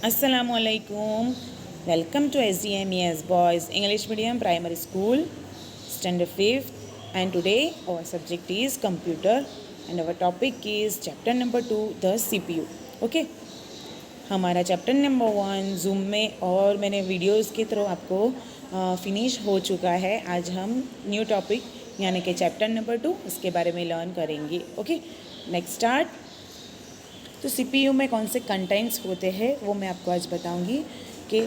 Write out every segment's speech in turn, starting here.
Assalamualaikum. Welcome to SDMES Boys English Medium Primary School, Standard 5th. And today our subject is computer and our topic is chapter number 2, the CPU. Okay. हमारा chapter number 1 zoom में और मैंने videos के through आपको finish हो चुका है। आज हम न्यू टॉपिक यानी कि चैप्टर नंबर 2 इसके बारे में लर्न करेंगे। Okay, next start. तो सीपीयू में कौन से कंटेंट्स होते हैं वो मैं आपको आज बताऊंगी कि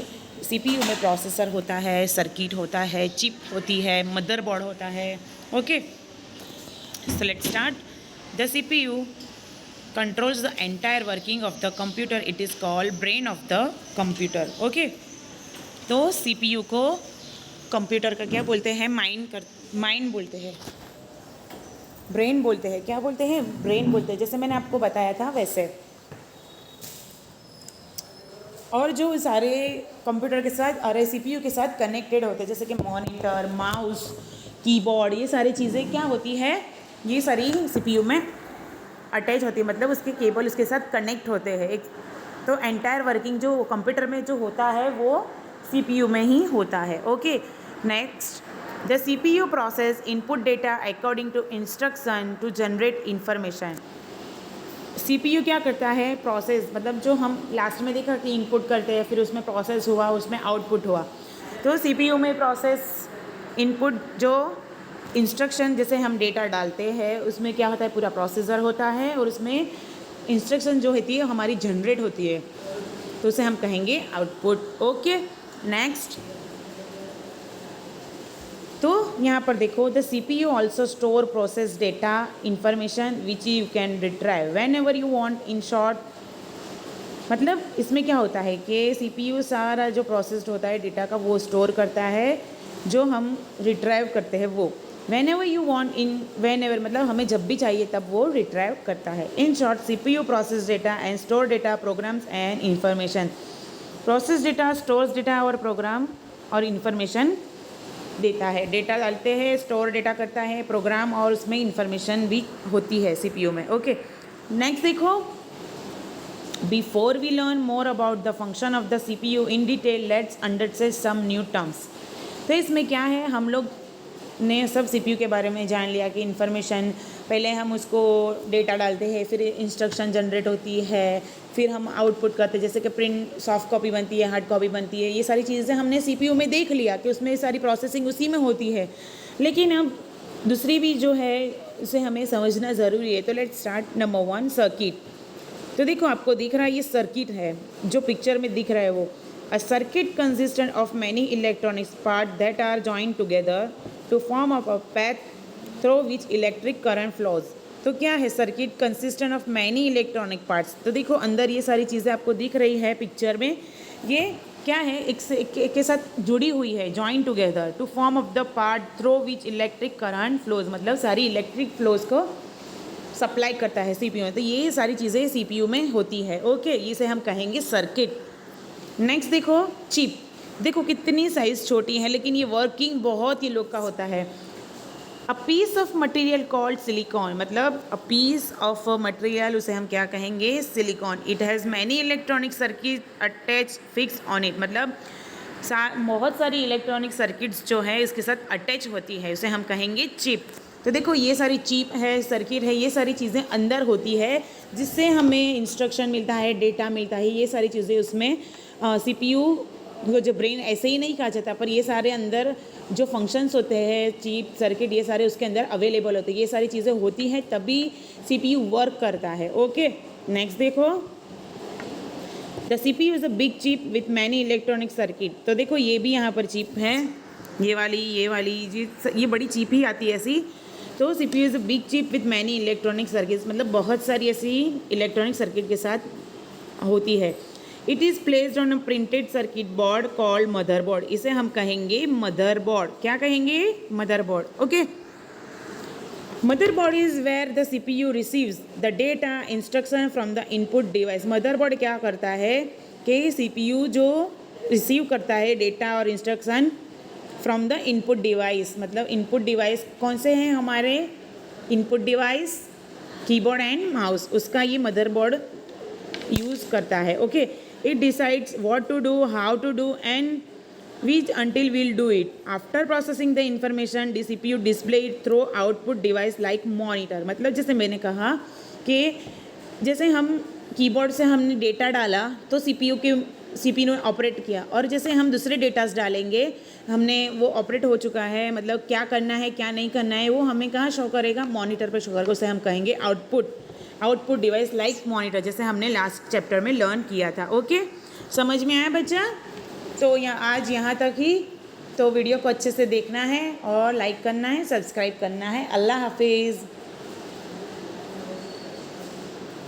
सीपीयू में प्रोसेसर होता है, सर्किट होता है, चिप होती है, मदरबोर्ड होता है। Okay, so let's start. The CPU controls the entire working of the computer. It is called brain of the computer. Okay, तो सीपीयू को कंप्यूटर का क्या बोलते हैं? माइंड बोलते हैं, ब्रेन बोलते हैं। क्या बोलते हैं? ब्रेन बोलते हैं, जैसे मैंने आपको बताया था वैसे। और जो सारे कंप्यूटर के साथ और सीपीयू के साथ कनेक्टेड होते हैं, जैसे कि मॉनिटर, माउस, कीबोर्ड, ये सारी चीज़ें क्या होती है? ये सारी सीपीयू में अटैच होती है, मतलब उसके केबल उसके साथ कनेक्ट होते हैं। एक तो एंटायर वर्किंग जो कंप्यूटर में जो होता है वो सीपीयू में ही होता है। Okay, next, the CPU process input data according to instruction to generate information. CPU क्या करता है? प्रोसेस, मतलब जो हम लास्ट में देखा कि इनपुट करते हैं, फिर उसमें प्रोसेस हुआ, उसमें आउटपुट हुआ। तो सीपीयू में प्रोसेस, इनपुट, जो इंस्ट्रक्शन जैसे हम डेटा डालते हैं उसमें क्या होता है? पूरा प्रोसेसर होता है और उसमें इंस्ट्रक्शन जो होती है हमारी जनरेट होती है, तो उसे हम कहेंगे आउटपुट। Okay, next. तो यहाँ पर देखो, the C P U also store process data information which you can retrieve whenever you want. In short, मतलब इसमें क्या होता है कि सी पी यू सारा जो प्रोसेस्ड होता है डेटा का वो स्टोर करता है, जो हम रिट्राइव करते हैं वो when ever you want. In when ever मतलब हमें जब भी चाहिए तब वो रिट्राइव करता है। In short, C P U process data and store data, programs and information. Process data, stores data और प्रोग्राम और इंफॉर्मेशन देता है। डेटा डालते हैं, स्टोर डेटा करता है, प्रोग्राम और उसमें इंफॉर्मेशन भी होती है सीपीयू में। ओके, नेक्स्ट देखो, before we learn more about the function of the CPU in detail, let's understand some new terms. तो इसमें क्या है, हम लोग ने सब सीपीयू के बारे में जान लिया कि इंफॉर्मेशन, पहले हम उसको डेटा डालते हैं, फिर इंस्ट्रक्शन जनरेट होती है, फिर हम आउटपुट करते हैं, जैसे कि प्रिंट, सॉफ्ट कॉपी बनती है, हार्ड कॉपी बनती है। ये सारी चीज़ें हमने सीपीयू में देख लिया कि उसमें सारी प्रोसेसिंग उसी में होती है। लेकिन अब दूसरी भी जो है उसे हमें समझना ज़रूरी है। तो लेट्स स्टार्ट। Number 1, circuit. तो देखो, आपको दिख रहा है ये सर्किट है, जो पिक्चर में दिख रहा है वो। A circuit consistent of many electronics part that are joint together to form a path through which electric current flows. तो क्या है circuit? Consistent of many electronic parts. तो देखो, अंदर ये सारी चीज़ें आपको दिख रही है पिक्चर में। ये क्या है? एक के साथ जुड़ी हुई है, join together to form of the part through which electric current flows, मतलब सारी इलेक्ट्रिक फ्लोज को सप्लाई करता है सीपीयू में। तो ये सारी चीज़ें सीपीयू में होती है। ओके, इसे हम कहेंगे सर्किट। नेक्स्ट देखो, चिप। देखो कितनी साइज़ छोटी है, लेकिन ये वर्किंग बहुत ही लोग का होता है। A piece of material called silicon, मतलब अ पीस ऑफ मटेरियल, उसे हम क्या कहेंगे? Silicon. It has many electronic circuit attach fix on it, मतलब बहुत सारी इलेक्ट्रॉनिक सर्किट्स जो है इसके साथ अटैच होती है, उसे हम कहेंगे चिप। तो देखो, ये सारी चिप है, सर्किट है, ये सारी चीज़ें अंदर होती है, जिससे हमें इंस्ट्रक्शन मिलता है, डेटा मिलता है। ये सारी चीज़ें उसमें सीपीयू को जो ब्रेन ऐसे ही नहीं कहा जाता, पर ये सारे अंदर जो फंक्शंस होते हैं, चिप, सर्किट, ये सारे उसके अंदर अवेलेबल होते हैं। ये सारी चीज़ें होती हैं तभी सीपीयू वर्क करता है। ओके, नेक्स्ट देखो, the CPU is a big chip with many electronic circuit. तो देखो, ये भी यहाँ पर चिप है, ये वाली ये बड़ी चिप ही आती है ऐसी। तो CPU is a big chip with many electronic circuits, मतलब बहुत सारी ऐसी इलेक्ट्रॉनिक सर्किट के साथ होती है। It is placed on a printed circuit board called motherboard. इसे हम कहेंगे मदरबोर्ड। क्या कहेंगे? Motherboard. Okay, motherboard is where the CPU receives the data instruction from the input device. Motherboard क्या करता है कि सीपीयू जो रिसीव करता है डेटा और instruction from the input device, मतलब इनपुट डिवाइस कौन से हैं हमारे? Input device keyboard and mouse, उसका ये मदरबोर्ड यूज़ करता है। Okay, It decides what to do, how to do, and which until we'll do it. After processing the information, the CPU display it through output device like monitor. मतलब जैसे मैंने कहा कि जैसे हम कीबोर्ड से हमने डेटा डाला तो सीपीयू ने ऑपरेट किया, और जैसे हम दूसरे डेटास डालेंगे, हमने वो ऑपरेट हो चुका है, मतलब क्या करना है क्या नहीं करना है वो हमें कहाँ शो करेगा, मॉनिटर पर शो करेगा। उसे हम कहेंगे आउटपुट डिवाइस लाइक मॉनिटर, जैसे हमने लास्ट चैप्टर में लर्न किया था। ओके, समझ में आया बच्चा? तो आज यहाँ तक ही। तो वीडियो को अच्छे से देखना है और लाइक करना है, सब्सक्राइब करना है। अल्लाह हाफिज़।